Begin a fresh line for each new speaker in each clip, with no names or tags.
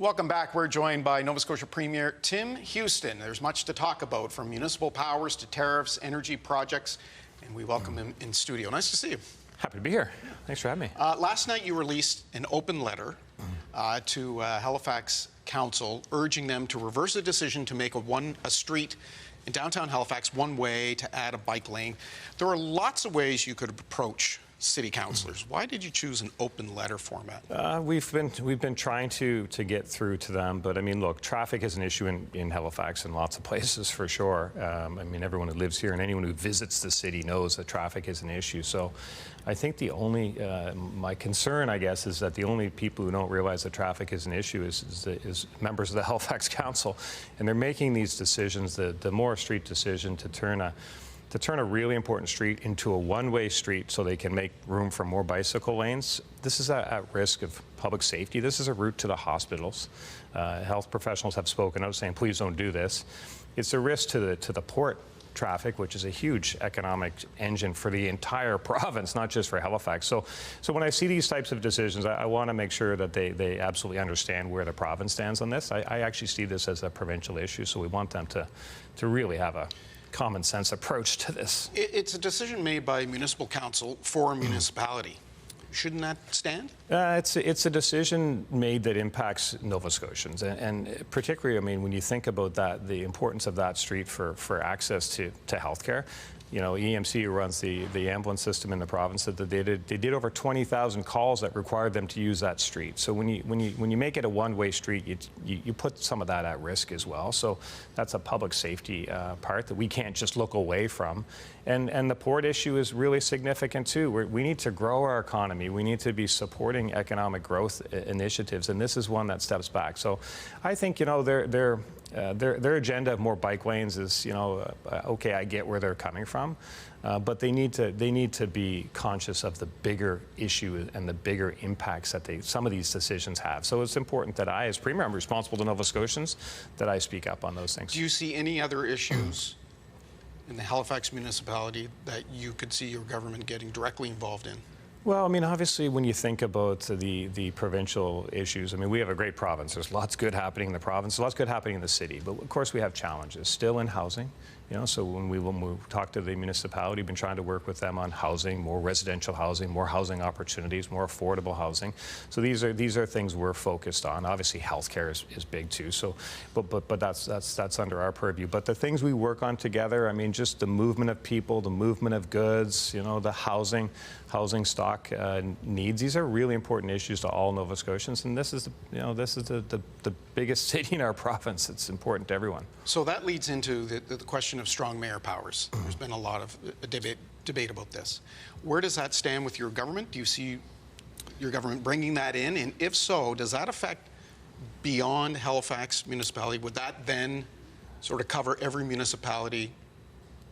Welcome back. We're joined by Nova Scotia Premier Tim Houston. There's much to talk about, from municipal powers to tariffs, energy projects, and we welcome him in studio. Nice to see you.
Happy to be here. Thanks for having me.
Last night you released an open letter to Halifax Council urging them to reverse a decision to make a street in downtown Halifax one way, to add a bike lane. There are lots of ways you could approach city councillors. Why did you choose an open letter format?
We've been trying to get through to them, but I mean, look, traffic is an issue in Halifax and lots of places for sure. I mean, everyone who lives here and anyone who visits the city knows that traffic is an issue. So I think the only, my concern, I guess, is that the only people who don't realize that traffic is an issue is members of the Halifax Council, and they're making these decisions, the Moore Street decision to turn a really important street into a one-way street so they can make room for more bicycle lanes. This is at risk of public safety. This is a route to the hospitals. Health professionals have spoken out saying, please don't do this. It's a risk to the port traffic, which is a huge economic engine for the entire province, not just for Halifax. So when I see these types of decisions, I want to make sure that they absolutely understand where the province stands on this. I actually see this as a provincial issue, so we want them to really have a common sense approach to this.
It's a decision made by municipal council for a municipality. Shouldn't that stand?
It's a decision made that impacts Nova Scotians, and particularly, I mean, when you think about that, the importance of that street for access to healthcare. You know, EMC, who runs the ambulance system in the province, said that they did over 20,000 calls that required them to use that street. So when you make it a one-way street, you put some of that at risk as well. So that's a public safety part that we can't just look away from. And the port issue is really significant too. We need to grow our economy. We need to be supporting economic growth initiatives, and this is one that steps back. So I think, you know, their agenda of more bike lanes is, you know, okay, I get where they're coming from, but they need to be conscious of the bigger issue and the bigger impacts that some of these decisions have. So it's important that I, as Premier, I'm responsible to Nova Scotians, that I speak up on those things.
Do you see any other issues in the Halifax municipality that you could see your government getting directly involved in?
Well, I mean, obviously, when you think about the provincial issues, I mean, we have a great province. There's lots good happening in the province, lots good happening in the city. But of course, we have challenges still in housing. You know, so when we talk to the municipality, we've been trying to work with them on housing, more residential housing, more housing opportunities, more affordable housing. So these are things we're focused on. Obviously, healthcare is big too. So, but that's under our purview. But the things we work on together, I mean, just the movement of people, the movement of goods, you know, the housing stock needs. These are really important issues to all Nova Scotians, and this is the biggest city in our province. It's important to everyone.
So that leads into the question of strong mayor powers. There's been a lot of debate about this. Where does that stand with your government? Do you see your government bringing that in? And if so, does that affect beyond Halifax municipality? Would that then sort of cover every municipality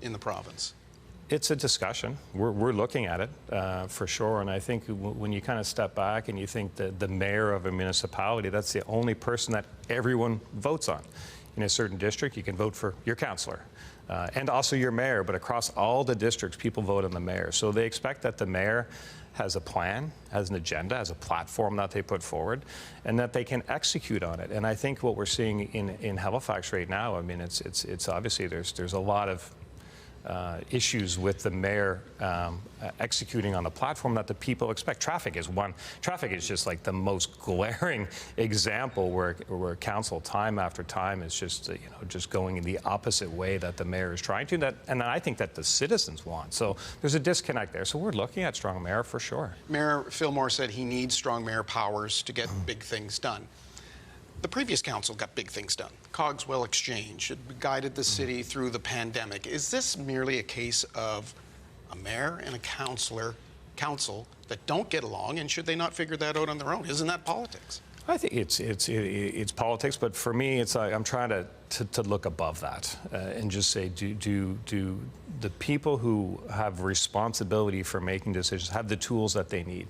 in the province?
It's a discussion. We're looking at it for sure, and I think when you kind of step back and you think that the mayor of a municipality, that's the only person that everyone votes on. In a certain district, you can vote for your councillor and also your mayor, but across all the districts, people vote on the mayor. So they expect that the mayor has a plan, has an agenda, has a platform that they put forward, and that they can execute on it. And I think what we're seeing in Halifax right now, I mean, it's obviously there's a lot of issues with the mayor executing on the platform that the people expect. Traffic is just like the most glaring example where council time after time is just just going in the opposite way that the mayor is trying to, and I think that the citizens want. So there's a disconnect there. So we're looking at strong mayor for sure.
Mayor Phil Moore said he needs strong mayor powers to get big things done. The previous council got big things done. Cogswell Exchange, it guided the city through the pandemic. Is this merely a case of a mayor and a council that don't get along, and should they not figure that out on their own? Isn't that politics?
I think it's politics, but for me, I'm trying to to look above that and just say, do the people who have responsibility for making decisions have the tools that they need?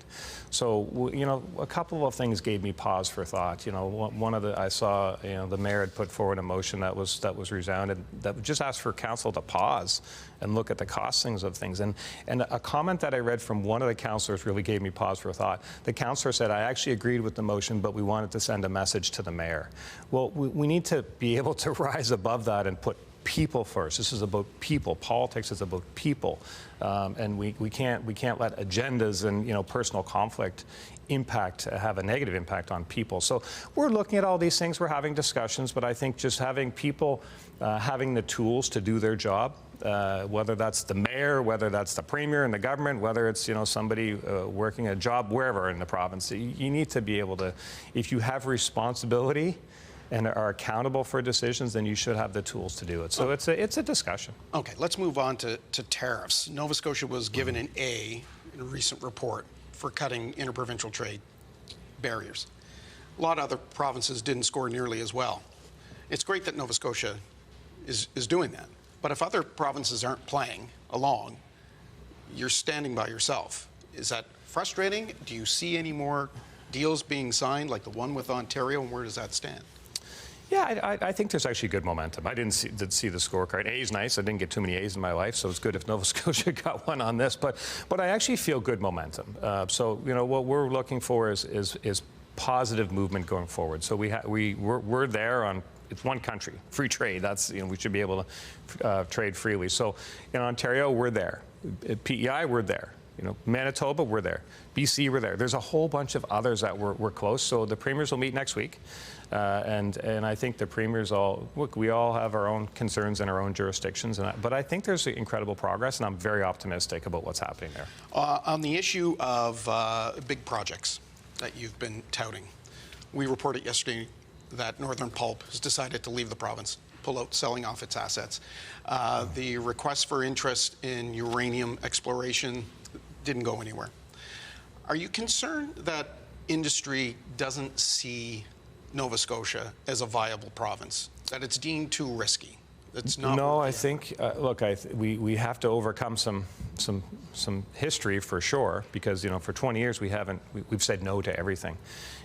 So, you know, a couple of things gave me pause for thought. You know, one of I saw, you know, the mayor had put forward a motion that was resounded that just asked for council to pause and look at the costings of things. And a comment that I read from one of the councillors really gave me pause for thought. The councillor said, I actually agreed with the motion, but we wanted to send a message to the mayor. Well, we need to be able to rise above that and put people first. This is about people. Politics is about people, and we can't let agendas and, you know, personal conflict have a negative impact on people. So we're looking at all these things. We're having discussions, but I think just having people having the tools to do their job, whether that's the mayor, whether that's the premier and the government, whether it's, you know, somebody working a job wherever in the province, you need to be able to, if you have responsibility and are accountable for decisions, then you should have the tools to do it. So it's a discussion.
Okay, let's move on to tariffs. Nova Scotia was given an A in a recent report for cutting interprovincial trade barriers. A lot of other provinces didn't score nearly as well. It's great that Nova Scotia is doing that. But if other provinces aren't playing along, you're standing by yourself. Is that frustrating? Do you see any more deals being signed, like the one with Ontario, and where does that stand?
Yeah, I think there's actually good momentum. I didn't see the scorecard. A is nice. I didn't get too many A's in my life, so it's good if Nova Scotia got one on this. But I actually feel good momentum. So, you know, what we're looking for is positive movement going forward. So we're there on. It's one country, free trade. That's, you know, we should be able to trade freely. So in Ontario, we're there. At PEI, we're there. You know, Manitoba, we're there. BC, we're there. There's a whole bunch of others that we're close. So the premiers will meet next week. And I think the premiers look, we all have our own concerns in our own jurisdictions. But I think there's incredible progress, and I'm very optimistic about what's happening there.
On the issue of big projects that you've been touting, we reported yesterday that Northern Pulp has decided to leave the province, pull out, selling off its assets. The request for interest in uranium exploration didn't go anywhere. Are you concerned that industry doesn't see Nova Scotia as a viable province, that it's deemed too risky? That's not.
No, I think. Look, we have to overcome some history for sure, because, you know, for 20 years we've said no to everything,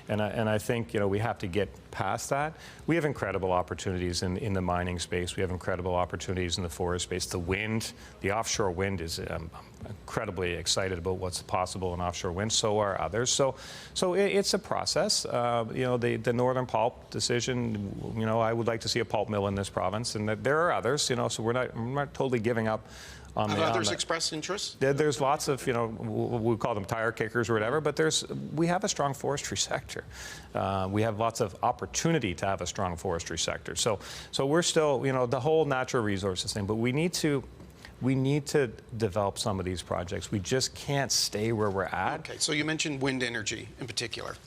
and I think, you know, we have to get past that. We have incredible opportunities in the mining space. We have incredible opportunities in the forest space. The wind, the offshore wind is. I'm incredibly excited about what's possible in offshore wind. So are others. So it's a process. You know, the Northern Pulp decision. You know, I would like to see a pulp mill in this province, and there are others. You know, so we're not totally giving up.
Have others expressed interest?
There's lots of, you know, we call them tire kickers or whatever, but we have a strong forestry sector. We have lots of opportunity to have a strong forestry sector. So we're still, you know, the whole natural resources thing, but we need to develop some of these projects. We just can't stay where we're at.
Okay, so you mentioned wind energy in particular.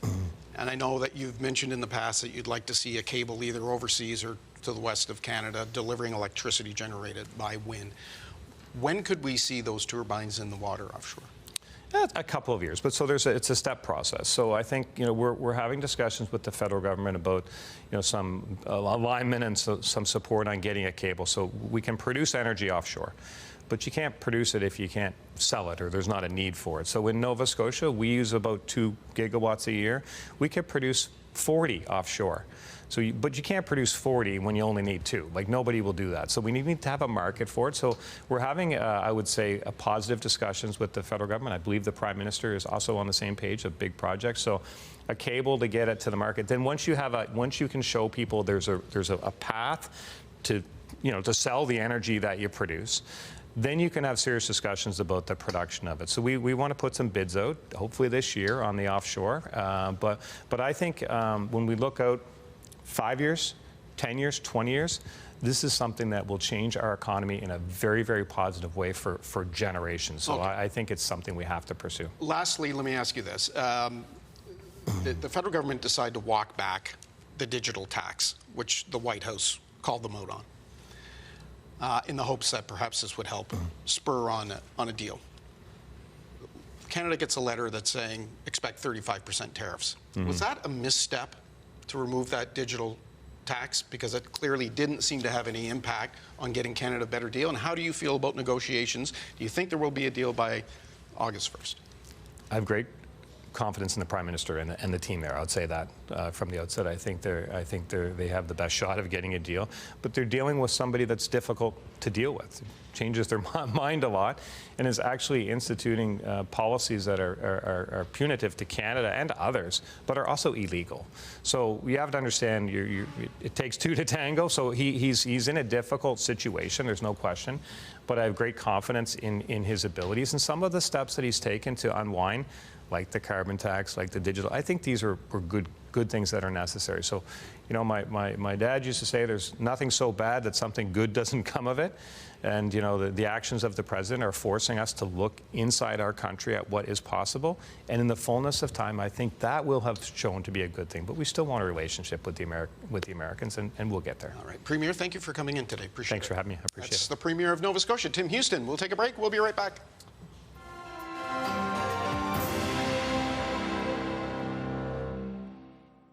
And I know that you've mentioned in the past that you'd like to see a cable either overseas or to the west of Canada delivering electricity generated by wind. When could we see those turbines in the water offshore?
A couple of years, but so it's a step process. So I think, you know, we're having discussions with the federal government about, you know, some alignment and some support on getting a cable, so we can produce energy offshore. But you can't produce it if you can't sell it or there's not a need for it. So in Nova Scotia, we use about 2 gigawatts a year. We could produce 40 offshore. But you can't produce 40 when you only need 2. Like, nobody will do that. So we need to have a market for it. So we're having, I would say, positive discussions with the federal government. I believe the Prime Minister is also on the same page of big projects. So a cable to get it to the market. Then once you can show people there's a path to, you know, to sell the energy that you produce, then you can have serious discussions about the production of it. So we want to put some bids out, hopefully this year, on the offshore. But I think when we look out 5 years, 10 years, 20 years, this is something that will change our economy in a very, very positive way for generations. So okay. I think it's something we have to pursue.
Lastly, let me ask you this. The federal government decided to walk back the digital tax, which the White House called them out on, in the hopes that perhaps this would help spur on a deal. Canada gets a letter that's saying expect 35% tariffs. Was that a misstep to remove that digital tax, because it clearly didn't seem to have any impact on getting Canada a better deal? And how do you feel about negotiations? Do you think there will be a deal by August 1st?
I have great confidence in the Prime Minister and the team there. I would say that from the outset. I think they have the best shot of getting a deal, but they're dealing with somebody that's difficult to deal with. Changes their mind a lot, and is actually instituting policies that are punitive to Canada and to others, but are also illegal. So you have to understand, it takes two to tango. So he's in a difficult situation. There's no question, but I have great confidence in his abilities and some of the steps that he's taken to unwind, like the carbon tax, like the digital. I think these are good things that are necessary. So, you know, my dad used to say there's nothing so bad that something good doesn't come of it. And, you know, the actions of the president are forcing us to look inside our country at what is possible. And in the fullness of time, I think that will have shown to be a good thing. But we still want a relationship with the Americans, and we'll get there.
All right. Premier, thank you for coming in today. Appreciate it.
Thanks for having me. I appreciate it.
That's the Premier of Nova Scotia, Tim Houston. We'll take a break. We'll be right back.